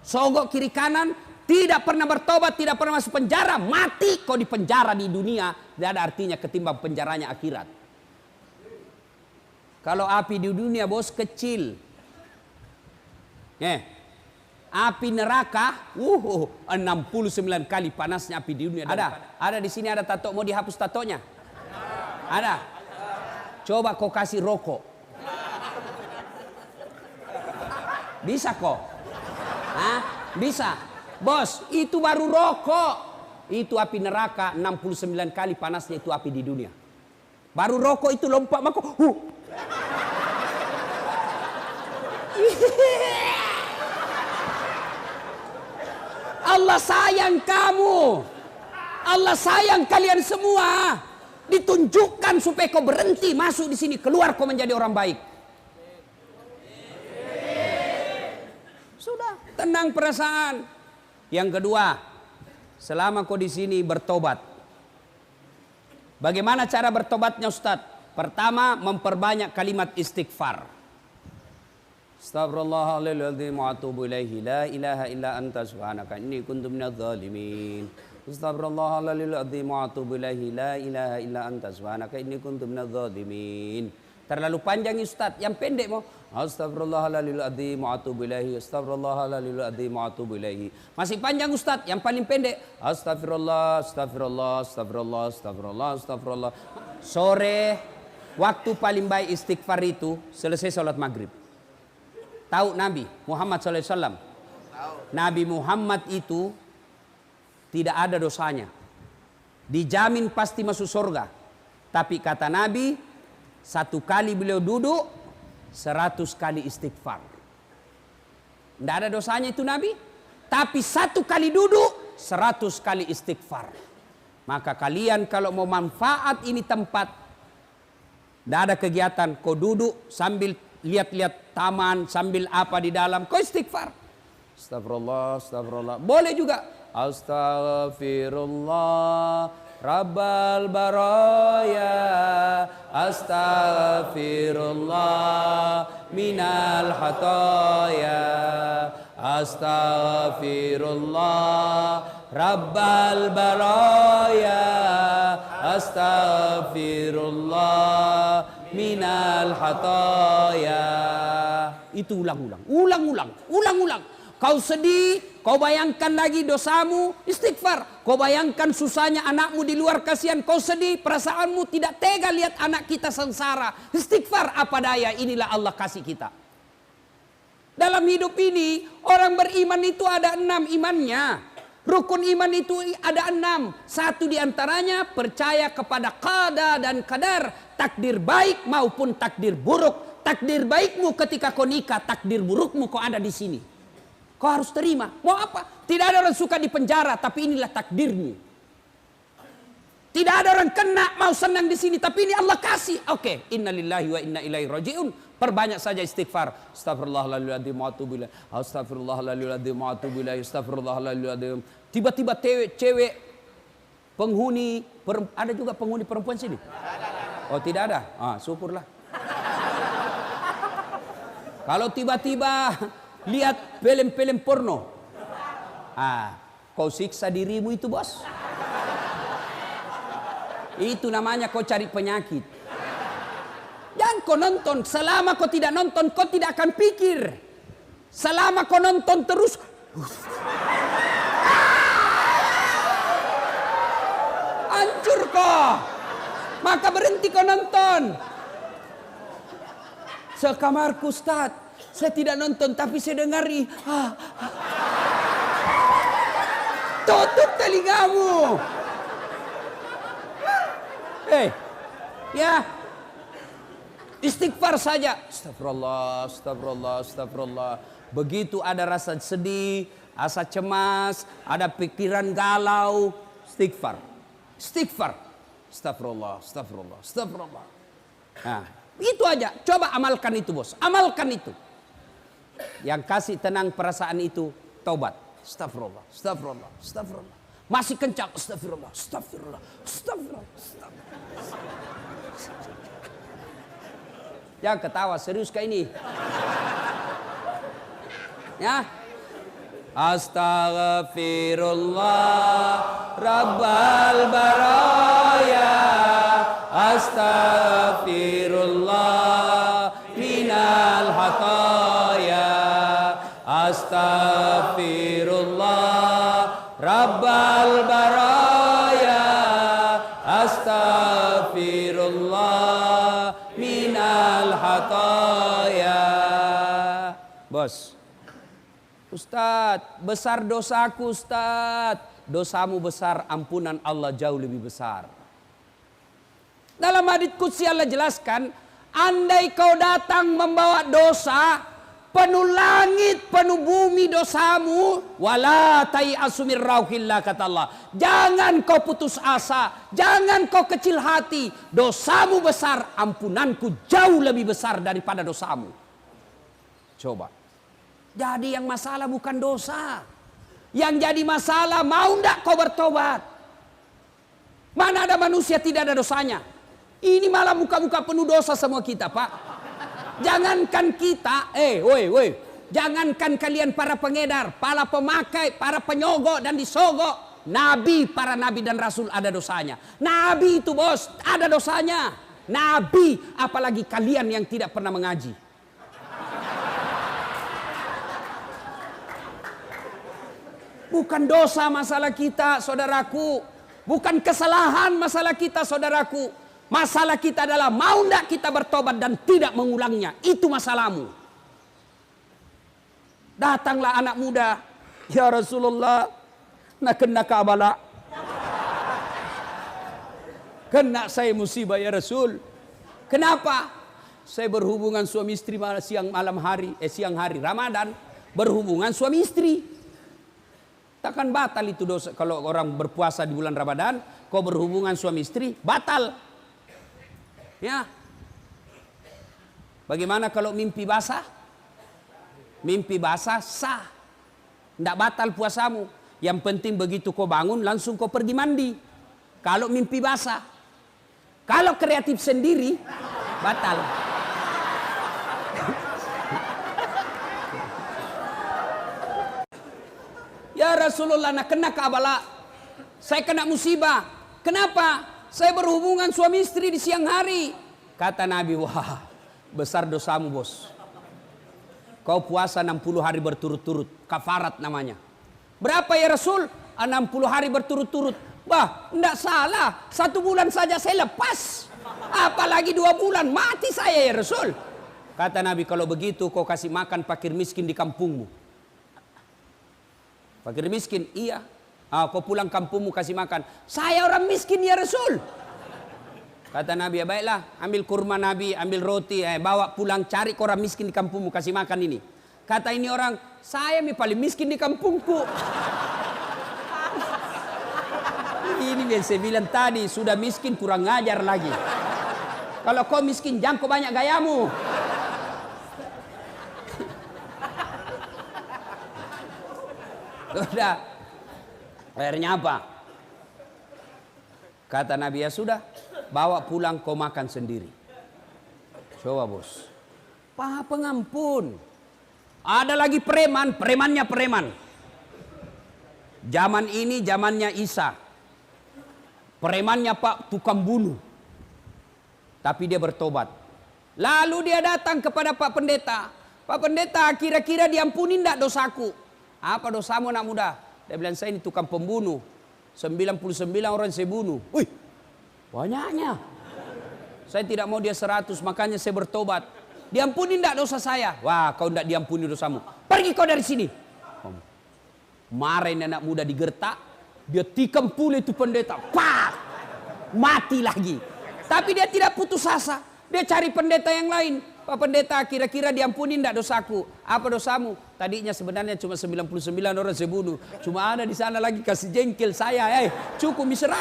sogok kiri kanan, tidak pernah bertobat, tidak pernah masuk penjara, mati kau di penjara di dunia. Tidak ada artinya ketimbang penjaranya akhirat. Kalau api di dunia bos kecil. Api neraka 69 kali panasnya api di dunia. Ada di sini ada tato, mau dihapus tatonya? Ada. Coba kau kasih rokok. Bisa kok? Bisa. Bos, itu baru rokok. Itu api neraka 69 kali panasnya itu api di dunia. Baru rokok itu lompat maka Allah sayang kamu. Allah sayang kalian semua. Ditunjukkan supaya kau berhenti masuk di sini, keluar kau menjadi orang baik. Sudah, tenang perasaan. Yang kedua, selama kau di sini bertobat. Bagaimana cara bertobatnya Ustaz? Pertama, memperbanyak kalimat istighfar. Astaghfirullahaladzim wa atubu ilaihi la ilaha illa anta subhanaka inni kuntu minadz zalimin. Astaghfirullahaladzim wa atubu ilaihi la ilaha illa anta subhanaka inni kuntu minadz zalimin. Terlalu panjang Ustaz, yang pendek mau astaghfirullahaladzim wa atubu ilaihi, astaghfirullahaladzim wa atubu ilaihi. Masih panjang Ustaz, yang paling pendek astagfirullah, astagfirullah, astagfirullah, astagfirullah, astagfirullah. Sore waktu paling baik istighfar itu selesai sholat maghrib. Tahu Nabi Muhammad SAW? Nabi Muhammad itu tidak ada dosanya. Dijamin pasti masuk surga. Tapi kata Nabi, 1 kali beliau duduk, 100 kali istighfar. Tidak ada dosanya itu Nabi. Tapi 1 kali duduk, 100 kali istighfar. Maka kalian kalau mau manfaat ini tempat, tidak ada kegiatan, kau duduk sambil lihat-lihat taman, sambil apa di dalam, kau istighfar. Astagfirullah, astagfirullah. Boleh juga. Astaghfirullah Rabbal baraya, astaghfirullah minal hataya, astaghfirullah Rabbal baraya astaghfirullah minal hataya. Itu ulang-ulang. Kau sedih, kau bayangkan lagi dosamu, istighfar. Kau bayangkan susahnya anakmu di luar, kasihan, kau sedih, perasaanmu tidak tega lihat anak kita sengsara. Istighfar, apa daya, inilah Allah kasih kita. Dalam hidup ini, orang beriman itu ada 6 imannya. Rukun iman itu ada 6. Satu diantaranya percaya kepada qada dan qadar. Takdir baik maupun takdir buruk. Takdir baikmu ketika kau nikah, takdir burukmu kau ada di sini. Kau harus terima. Mau apa? Tidak ada orang suka di penjara, tapi inilah takdirmu. Tidak ada orang kena mau senang di sini, tapi ini Allah kasih. Oke, innalillahi wa inna ilaihi rajiun. Perbanyak saja istighfar. Astagfirullahaladzim wa atubu ilaih. Astagfirullahaladzim wa atubu ilaih. Astagfirullahaladzim. Tiba-tiba cewek penghuni, ada juga penghuni perempuan sini? Oh, tidak ada? Syukurlah. Kalau tiba-tiba lihat film-film porno, kau siksa dirimu itu, bos. Itu namanya kau cari penyakit. Jangan kau nonton. Selama kau tidak nonton, kau tidak akan pikir. Selama kau nonton terus, hancur kau. Maka berhenti kau nonton. Sekamarku, Ustaz, saya tidak nonton, tapi saya dengari. Tutup telingamu. Ya, istighfar saja. Astagfirullah, astagfirullah, astagfirullah. Begitu ada rasa sedih, rasa cemas, ada pikiran galau, istighfar. Istighfar. Astagfirullah, astagfirullah, astagfirullah. Nah, itu aja. Coba amalkan itu, bos. Amalkan itu. Yang kasih tenang perasaan itu, taubat. Astagfirullah, astagfirullah, astagfirullah. Masih kencang, astagfirullah, astagfirullah, astagfirullah, astagfirullah. Jangan ketawa, serius kayak ini. Ya. Astaghfirullah Rabbal baraya. Astaghfirullah minal hataya. Astaghfirullah Rabbal baraya. Astaghfirullah minal hataya. Bos, Ustadz, besar dosaku, Ustadz. Dosamu besar, ampunan Allah jauh lebih besar. Dalam hadits qudsi Allah jelaskan, andai kau datang membawa dosa, penuh langit, penuh bumi dosamu, wala tai'asu min rauhillah, kata Allah. Jangan kau putus asa, jangan kau kecil hati. Dosamu besar, ampunanku jauh lebih besar daripada dosamu. Coba. Jadi yang masalah bukan dosa. Yang jadi masalah mau ndak kau bertobat. Mana ada manusia tidak ada dosanya. Ini malah muka-muka penuh dosa semua kita, Pak. Jangankan kita, woi. Jangankan kalian para pengedar, para pemakai, para penyogok dan disogok. Nabi, para nabi dan rasul ada dosanya. Nabi itu, bos, ada dosanya. Nabi, apalagi kalian yang tidak pernah mengaji. Bukan dosa masalah kita, saudaraku. Bukan kesalahan masalah kita, saudaraku. Masalah kita adalah mau tidak kita bertobat dan tidak mengulangnya. Itu masalahmu. Datanglah anak muda. Ya Rasulullah, nak kena kabala. Kena saya musibah ya Rasul. Kenapa? Saya berhubungan suami istri siang hari Ramadan. Berhubungan suami istri. Takkan batal itu dosa. Kalau orang berpuasa di bulan Ramadan, kau berhubungan suami istri, batal. Ya. Bagaimana kalau mimpi basah? Mimpi basah sah. Tidak batal puasamu. Yang penting begitu kau bangun, langsung kau pergi mandi. Kalau mimpi basah. Kalau kreatif sendiri, batal. Ya Rasulullah, nak kena kabala. Saya kena musibah. Kenapa? Saya berhubungan suami istri di siang hari. Kata Nabi, wah, besar dosamu bos. Kau puasa 60 hari berturut-turut, kafarat namanya. Berapa ya Rasul? 60 hari berturut-turut. Bah, enggak salah. 1 bulan saja saya lepas. Apalagi 2 bulan, mati saya ya Rasul. Kata Nabi, kalau begitu kau kasih makan fakir miskin di kampungmu. Fakir miskin, iya. Kau pulang kampungmu kasih makan. Saya orang miskin ya Rasul. Kata Nabi, ya baiklah, ambil kurma Nabi, ambil roti, bawa pulang, cari ke orang miskin di kampungmu, kasih makan ini. Kata ini orang, saya paling miskin di kampungku. Ini yang saya bilang tadi, sudah miskin kurang ngajar lagi. Kalau kau miskin, jangan kau banyak gayamu. Sudah. Akhirnya apa? Kata Nabi, ya sudah, bawa pulang kau makan sendiri. Coba bos. Paha pengampun. Ada lagi preman, premannya preman. Zaman ini zamannya Isa. Premannya Pak tukang bunuh. Tapi dia bertobat. Lalu dia datang kepada Pak Pendeta. Pak Pendeta, kira-kira diampuni enggak dosaku? Apa dosamu anak muda? Dia bilang, saya ini tukang pembunuh. 99 orang saya bunuh. Wih, banyaknya. Saya tidak mau dia 100, makanya saya bertobat. Diampuni enggak dosa saya? Wah, kau enggak diampuni dosamu. Pergi kau dari sini. Marahin anak muda digertak. Dia tikam pula itu pendeta. Pak! Mati lagi. Tapi dia tidak putus asa. Dia cari pendeta yang lain. Pak Pendeta, kira-kira diampuni enggak dosaku? Apa dosamu? Tadinya sebenarnya cuma 99 orang saya bunuh. Cuma ada di sana lagi kasih jengkel saya. Cukup 100.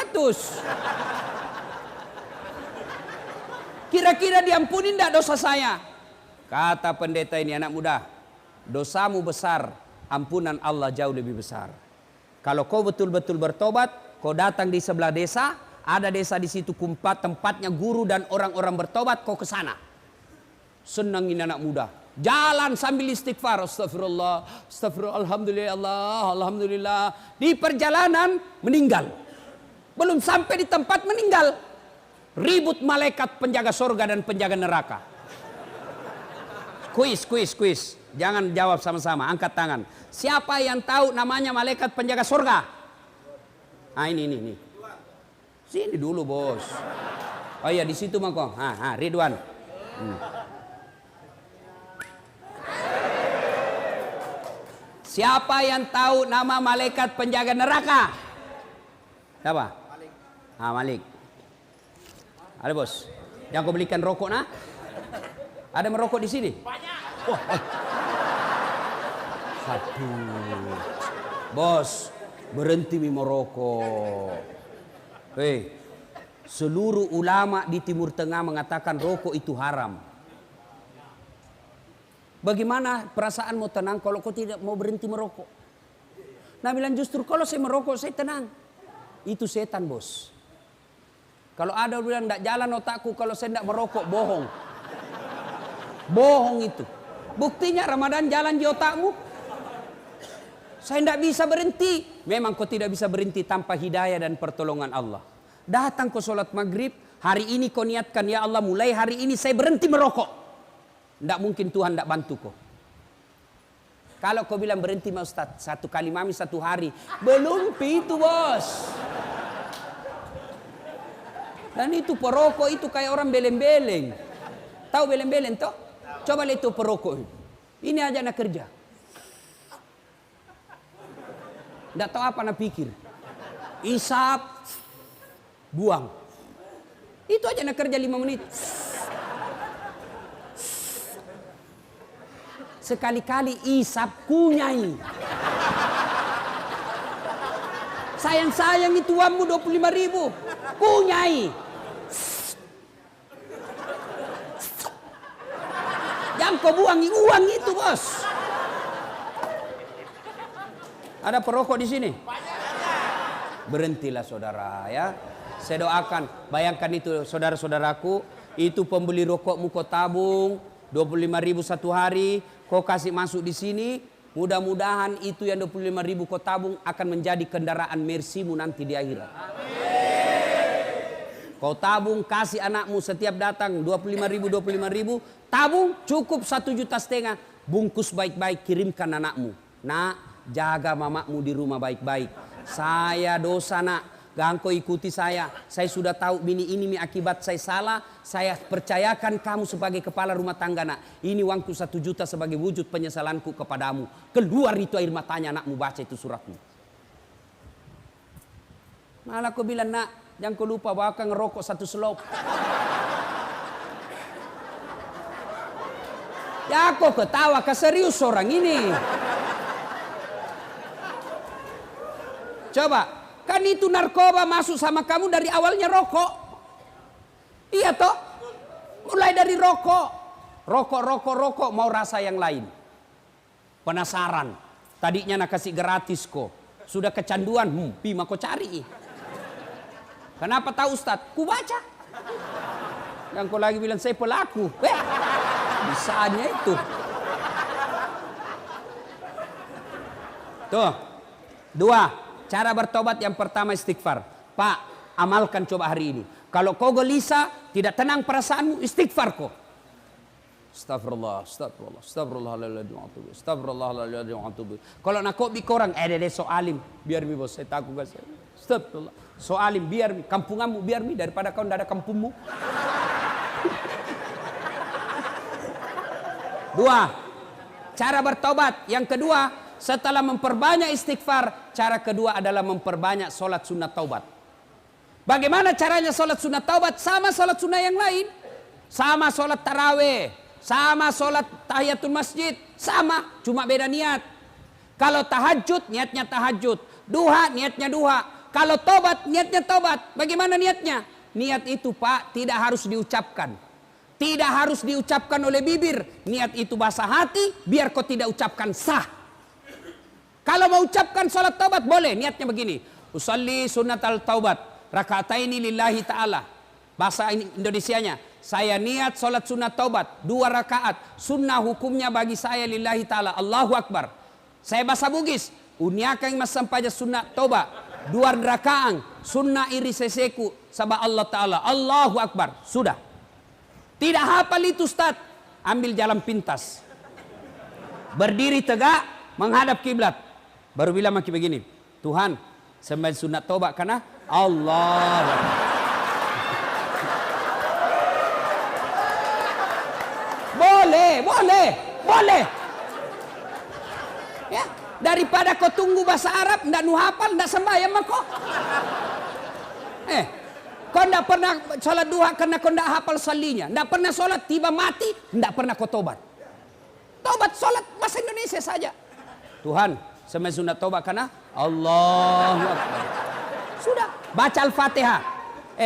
Kira-kira diampuni enggak dosa saya? Kata pendeta ini, anak muda, dosamu besar, ampunan Allah jauh lebih besar. Kalau kau betul-betul bertobat, kau datang di sebelah desa, ada desa di situ tempatnya guru dan orang-orang bertobat, kau ke sana. Senangin anak muda. Jalan sambil istighfar. Astagfirullah, astagfirullah, alhamdulillah, Allah, alhamdulillah. Di perjalanan meninggal. Belum sampai di tempat meninggal. Ribut malaikat penjaga surga dan penjaga neraka. Kuis. Jangan jawab sama-sama, angkat tangan. Siapa yang tahu namanya malaikat penjaga surga? Ini. Sini dulu, bos. Oh iya, di situ mako. Ridwan. Siapa yang tahu nama malaikat penjaga neraka? Siapa? Malik. Malik. Ada bos. Yang kau belikan rokok nah? Ada merokok di sini? Banyak. Satu. Bos, berhenti merokok. Seluruh ulama di Timur Tengah mengatakan rokok itu haram. Bagaimana perasaanmu tenang kalau kau tidak mau berhenti merokok? Nah bilang justru kalau saya merokok saya tenang. Itu setan bos. Kalau ada bilang tidak jalan otakku kalau saya tidak merokok, bohong. Bohong itu. Buktinya Ramadan jalan di otakmu. Saya tidak bisa berhenti. Memang kau tidak bisa berhenti tanpa hidayah dan pertolongan Allah. Datang ke sholat maghrib. Hari ini kau niatkan, ya Allah mulai hari ini saya berhenti merokok. Tidak mungkin Tuhan tidak bantu kau. Kalau kau bilang berhenti ma Ustaz, 1 kali mami 1 hari. Belum itu bos. Dan itu perokok itu kayak orang beleng-beleng. Tahu beleng-beleng toh? Coba lihat itu perokok. Ini aja nak kerja. Tidak tahu apa nak pikir. Isap, buang. Itu aja nak kerja 5 menit. Sekali-kali isap kunyai. Sayang-sayang itu uangmu 25.000. Kunyai. Jangan kau buangi uang itu bos. Ada perokok di sini? Berhentilah saudara ya. Saya doakan. Bayangkan itu saudara-saudaraku. Itu pembeli rokokmu kau tabung. 25.000 1 hari. Kau kasih masuk di sini. Mudah-mudahan itu yang 25.000 kau tabung akan menjadi kendaraan Mercy-mu nanti di akhirat. Kau tabung, kasih anakmu setiap datang 25.000, tabung cukup 1,5 juta, bungkus baik-baik, kirimkan anakmu. Nak, jaga mamamu di rumah baik-baik. Saya dosa nak, gangko ikuti saya sudah tahu ini akibat saya salah, saya percayakan kamu sebagai kepala rumah tangga nak. Ini uangku 1 juta sebagai wujud penyesalanku kepadamu. Keluar itu air matanya anakmu baca itu suratmu. Malah aku bilang nak, jangan kau lupa bawa ngerokok 1 selop. Ya kok ketawa, keserius orang ini. Coba, kan itu narkoba masuk sama kamu dari awalnya rokok. Iya toh? Mulai dari rokok. Rokok, mau rasa yang lain. Penasaran. Tadinya nak kasih gratis kok. Sudah kecanduan, pima kau cari. Kenapa tahu Ustadz? Ku baca. Yang kau lagi bilang saya pelaku. Bisanya itu. Tuh. 2. Cara bertobat yang pertama istighfar. Pak, amalkan coba hari ini. Kalau kau gelisah, tidak tenang perasaanmu, istighfar kau. Astagfirullah. Kalau nak kau bikorang, soalim, biar mi bos, saya takut gak saya. Astagfirullah. Soalim, biar mi, kampunganmu, biar mi, daripada kau tidak ada kampungmu. 2. Cara bertobat yang kedua, setelah memperbanyak istighfar, cara kedua adalah memperbanyak sholat sunat taubat. Bagaimana caranya sholat sunat taubat? Sama sholat sunat yang lain. Sama sholat taraweh. Sama sholat tahiyatul masjid. Sama, cuma beda niat. Kalau tahajud, niatnya tahajud. Duha, niatnya duha. Kalau taubat, niatnya taubat. Bagaimana niatnya? Niat itu Pak, tidak harus diucapkan. Tidak harus diucapkan oleh bibir. Niat itu bahasa hati, biar kau tidak ucapkan sah. Kalau mau ucapkan salat taubat boleh, niatnya begini. Usalli sunnatal taubat, raka'ataini lillahi ta'ala. Bahasa Indonesianya, saya niat salat sunat taubat, 2 rakaat. Sunnah hukumnya bagi saya lillahi ta'ala, Allahu Akbar. Saya bahasa Bugis, uniakang masampaja sunat taubat, 2 rakaat, sunnah iri seseku, sabah Allah ta'ala, Allahu Akbar. Sudah. Tidak hafal itu Ustaz, ambil jalan pintas. Berdiri tegak, menghadap kiblat. Baru bilang maki begini, Tuhan, sembahyang sunat taubat karena Allah. Boleh. Ya, daripada kau tunggu bahasa Arab, ndak nu hafal, ndak sembahyang mah kau. Kau ndak pernah sholat duha karena kau ndak hafal salinya, ndak pernah sholat tiba mati, ndak pernah kau tobat. Tobat sholat bahasa Indonesia saja. Tuhan, sembahyang sunat taubat karena Allahu Akbar. Sudah, baca Al-Fatihah.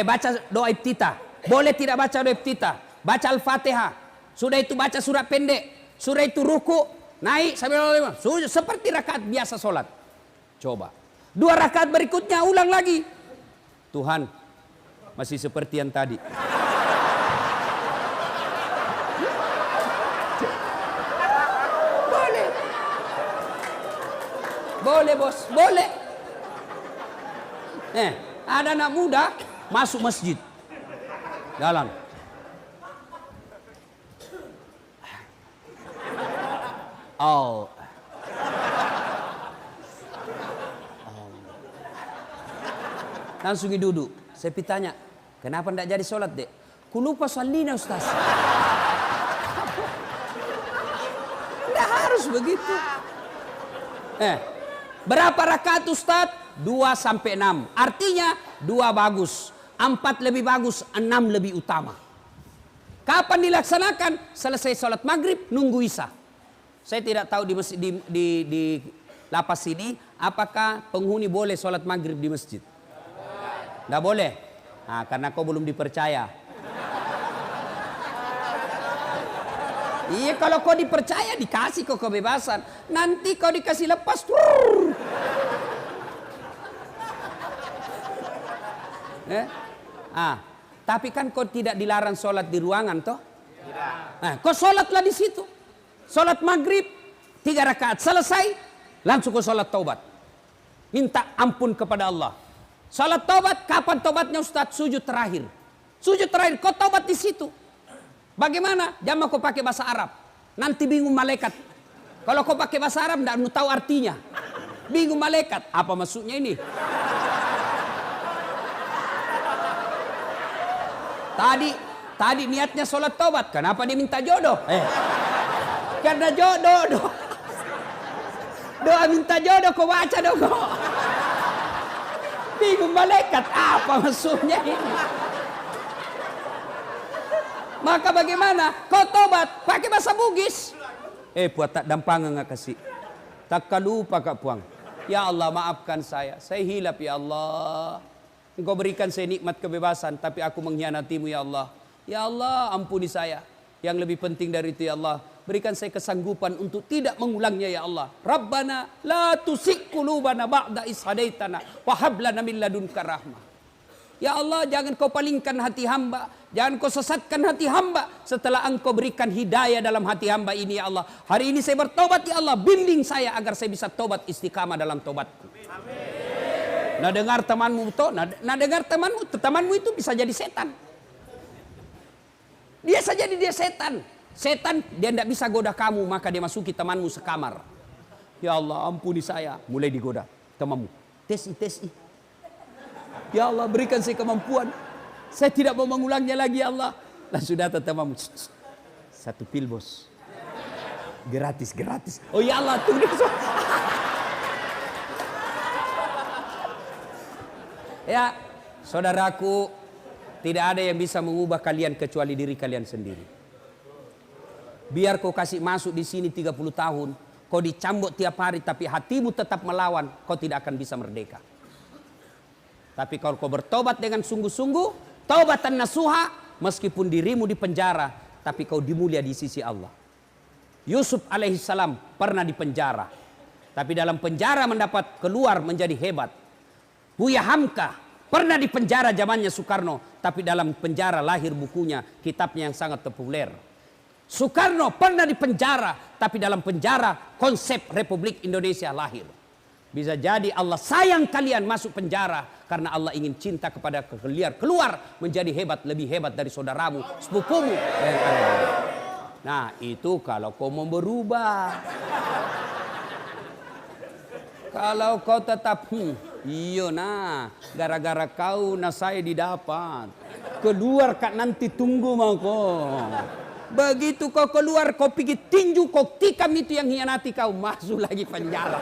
Baca doa iftitah. Boleh tidak baca doa iftitah? Baca Al-Fatihah. Sudah itu baca surat pendek. Sudah itu ruku, naik sampai sudah seperti rakaat biasa sholat. Coba. 2 rakaat berikutnya ulang lagi. Tuhan, masih seperti yang tadi. Boleh bos, boleh. Ada anak muda masuk masjid. Jalan. Langsung duduk. Saya tanya, kenapa tidak jadi sholat dek? Ku lupa salina Ustaz. Tidak harus begitu. Berapa rakaat Ustaz? 2 sampai 6. Artinya 2 bagus, 4 lebih bagus, 6 lebih utama. Kapan dilaksanakan? Selesai sholat maghrib, nunggu isya. Saya tidak tahu di masjid, di lapas ini apakah penghuni boleh sholat maghrib di masjid? Tidak boleh. Nah, karena kau belum dipercaya. Iya, kalau kau dipercaya dikasih kau kebebasan. Nanti kau dikasih lepas. Tapi kan kau tidak dilarang sholat di ruangan toh? Kau sholatlah di situ. Sholat maghrib 3 rakaat selesai, langsung ke sholat taubat. Minta ampun kepada Allah. Sholat taubat, kapan taubatnya Ustaz? Sujud terakhir. Sujud terakhir, kau taubat di situ. Bagaimana? Jangan kau pakai bahasa Arab. Nanti bingung malaikat. Kalau kau pakai bahasa Arab, tidak tahu artinya. Bingung malaikat. Apa maksudnya ini? Tadi niatnya sholat taubat. Kenapa dia minta jodoh? Karena jodoh. Doa minta jodoh, kau baca dong kau. Bingung malaikat. Apa maksudnya ini? Maka bagaimana? Kau tobat pakai bahasa Bugis. Puat tak dampangan nggak kasih. Tak lupa kak puang. Ya Allah maafkan saya hilap ya Allah. Engkau berikan saya nikmat kebebasan, tapi aku mengkhianatimu ya Allah. Ya Allah ampuni saya. Yang lebih penting dari itu ya Allah, berikan saya kesanggupan untuk tidak mengulangnya ya Allah. Rabbana la tusik qulubana ba'da is hadaitana wa hab lana min ladunka rahmah. Ya Allah, jangan kau palingkan hati hamba, jangan kau sesatkan hati hamba setelah engkau berikan hidayah dalam hati hamba ini ya Allah. Hari ini saya bertobat ya Allah, bimbing saya agar saya bisa tobat istiqamah dalam tobatku. Amin. Nah dengar temanmu betul, nah dengar temanmu itu bisa jadi setan. Dia saja dia setan. Setan dia tidak bisa goda kamu, maka dia masuki temanmu sekamar. Ya Allah ampuni saya, mulai digoda temanmu. Tes. Ya Allah berikan saya kemampuan. Saya tidak mau mengulangnya lagi ya Allah. Langsung datang temanmu. 1 pil bos. Gratis. Oh ya Allah tuh dia. Ya saudaraku, tidak ada yang bisa mengubah kalian kecuali diri kalian sendiri. Biar kau kasih masuk di sini 30 tahun. Kau dicambuk tiap hari tapi hatimu tetap melawan. Kau tidak akan bisa merdeka. Tapi kalau kau bertobat dengan sungguh-sungguh, taubatan nasuha, meskipun dirimu di penjara, tapi kau dimulia di sisi Allah. Yusuf alaihissalam pernah di penjara, tapi dalam penjara mendapat keluar menjadi hebat. Buya Hamka pernah di penjara zamannya Soekarno, tapi dalam penjara lahir bukunya, kitabnya yang sangat populer. Soekarno pernah di penjara, tapi dalam penjara konsep Republik Indonesia lahir. Bisa jadi Allah sayang kalian masuk penjara karena Allah ingin cinta kepada kalian keluar menjadi hebat, lebih hebat dari saudaramu, sepupumu. Nah itu kalau kau mau berubah. Kalau kau tetap iya nah gara-gara kau nah saya didapat. Keluar kak nanti tunggu mau kau. Begitu kau keluar kau pergi tinju kau tikam itu yang hianati kau, masuk lagi penjara.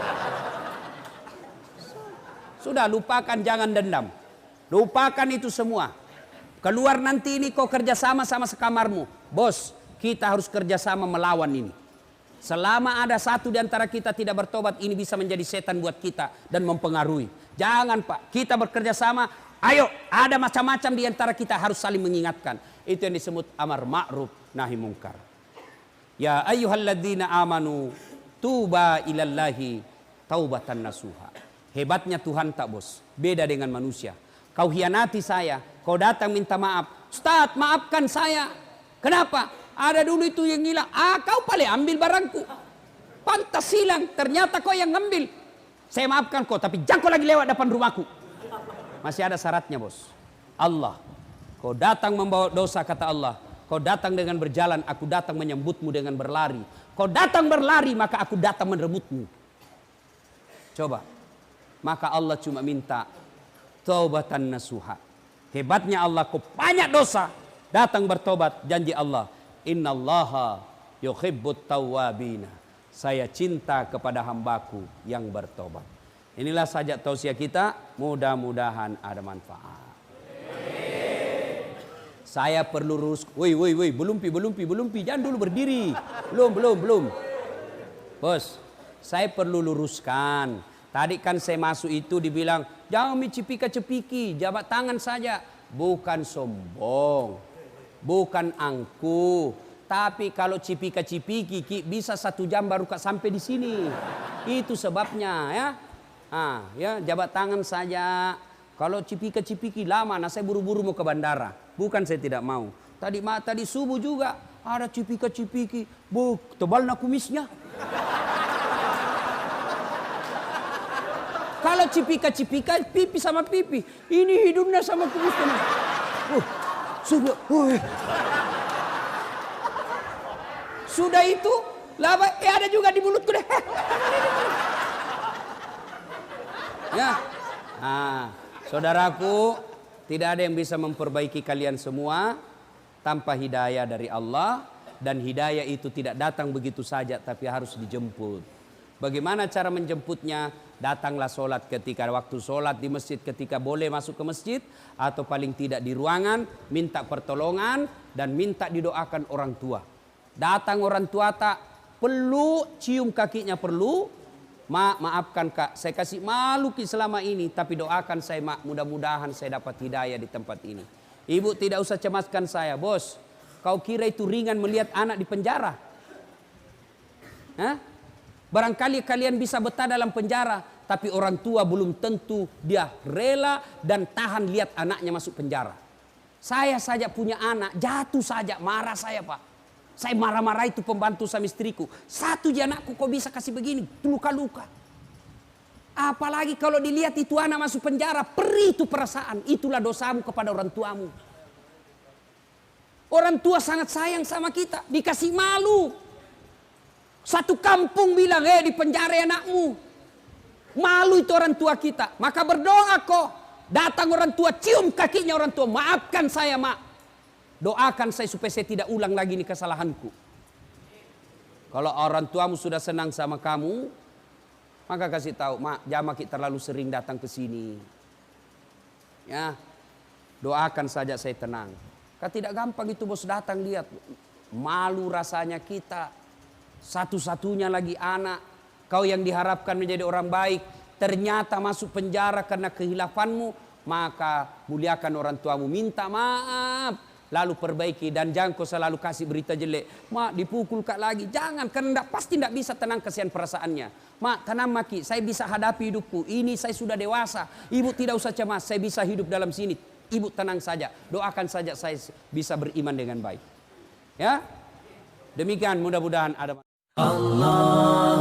Sudah lupakan, jangan dendam. Lupakan itu semua. Keluar nanti ini kau kerjasama sama sekamarmu. Bos, kita harus kerjasama melawan ini. Selama ada satu di antara kita tidak bertobat, ini bisa menjadi setan buat kita dan mempengaruhi. Jangan Pak, kita bekerja sama. Ayo, ada macam-macam di antara kita harus saling mengingatkan. Itu yang disebut amar ma'ruf nahi mungkar. Ya ayyuhalladzina amanu tuba ilallahi taubatan nasuha. Hebatnya Tuhan tak bos, beda dengan manusia. Kau hianati saya, kau datang minta maaf. Ustaz maafkan saya. Kenapa? Ada dulu itu yang hilang. Kau paling ambil barangku. Pantas hilang, ternyata kau yang ngambil. Saya maafkan kau, tapi jangan kau lagi lewat depan rumahku. Masih ada syaratnya bos. Allah, kau datang membawa dosa kata Allah. Kau datang dengan berjalan, aku datang menyambutmu dengan berlari. Kau datang berlari, maka aku datang merebutmu. Coba. Maka Allah cuma minta taubatan nasuha. Hebatnya Allah, kau banyak dosa, datang bertobat. Janji Allah, innallaha yuhibbut tawwabina. Saya cinta kepada hambaku yang bertobat. Inilah saja tausiah kita, mudah-mudahan ada manfaat. Saya perlu lurus. Woi, belum, jangan dulu berdiri. Belum. Bos, saya perlu luruskan. Tadi kan saya masuk itu dibilang, jangan cipika-cepiki, jabat tangan saja. Bukan sombong, bukan angkuh. Tapi kalau cipika-cipiki, bisa 1 jam baru sampai di sini. Itu sebabnya ya. Ya jabat tangan saja. Kalau cipika-cipiki lama, nah saya buru-buru mau ke bandara. Bukan saya tidak mau. Tadi subuh juga ada cipika-cipiki. Tebal nak kumisnya. Kalau cipika-cipika, pipi sama pipi. Ini hidungnya sama kumisnya. Sudah. Sudah itu, laba, ada juga di mulutku deh. Ya, saudaraku, tidak ada yang bisa memperbaiki kalian semua tanpa hidayah dari Allah. Dan hidayah itu tidak datang begitu saja, tapi harus dijemput. Bagaimana cara menjemputnya? Datanglah sholat ketika waktu sholat di masjid, ketika boleh masuk ke masjid, atau paling tidak di ruangan, minta pertolongan dan minta didoakan orang tua. Datang orang tua tak perlu cium kakinya, perlu. Maafkan kak, saya kasih malu selama ini, tapi doakan saya mak, mudah-mudahan saya dapat hidayah di tempat ini. Ibu tidak usah cemaskan saya, bos. Kau kira itu ringan melihat anak di penjara? Hah? Barangkali kalian bisa betah dalam penjara, tapi orang tua belum tentu dia rela dan tahan lihat anaknya masuk penjara. Saya saja punya anak, jatuh saja, marah saya pak. Saya marah-marah itu pembantu sama istriku. Satu je anakku kok bisa kasih begini, luka-luka. Apalagi kalau dilihat itu anak masuk penjara, perih itu perasaan. Itulah dosamu kepada orang tuamu. Orang tua sangat sayang sama kita, dikasih malu. Satu kampung bilang, di penjara anakmu. Malu itu orang tua kita. Maka berdoa kok. Datang orang tua, cium kakinya orang tua. Maafkan saya mak. Doakan saya supaya saya tidak ulang lagi ini kesalahanku. Kalau orang tuamu sudah senang sama kamu, maka kasih tahu, mak, jangan kita terlalu sering datang ke sini. Ya, doakan saja saya tenang. Kan tidak gampang itu bos datang lihat. Malu rasanya kita. Satu-satunya lagi anak. Kau yang diharapkan menjadi orang baik. Ternyata masuk penjara karena kehilafanmu. Maka muliakan orang tuamu. Minta maaf. Lalu perbaiki. Dan jangan kau selalu kasih berita jelek. Mak dipukul kak lagi. Jangan. Karena pasti tidak bisa tenang kasihan perasaannya. Mak tenang maki. Saya bisa hadapi hidupku. Ini saya sudah dewasa. Ibu tidak usah cemas. Saya bisa hidup dalam sini. Ibu tenang saja, doakan saja saya bisa beriman dengan baik. Ya, demikian mudah-mudahan ada. Allah.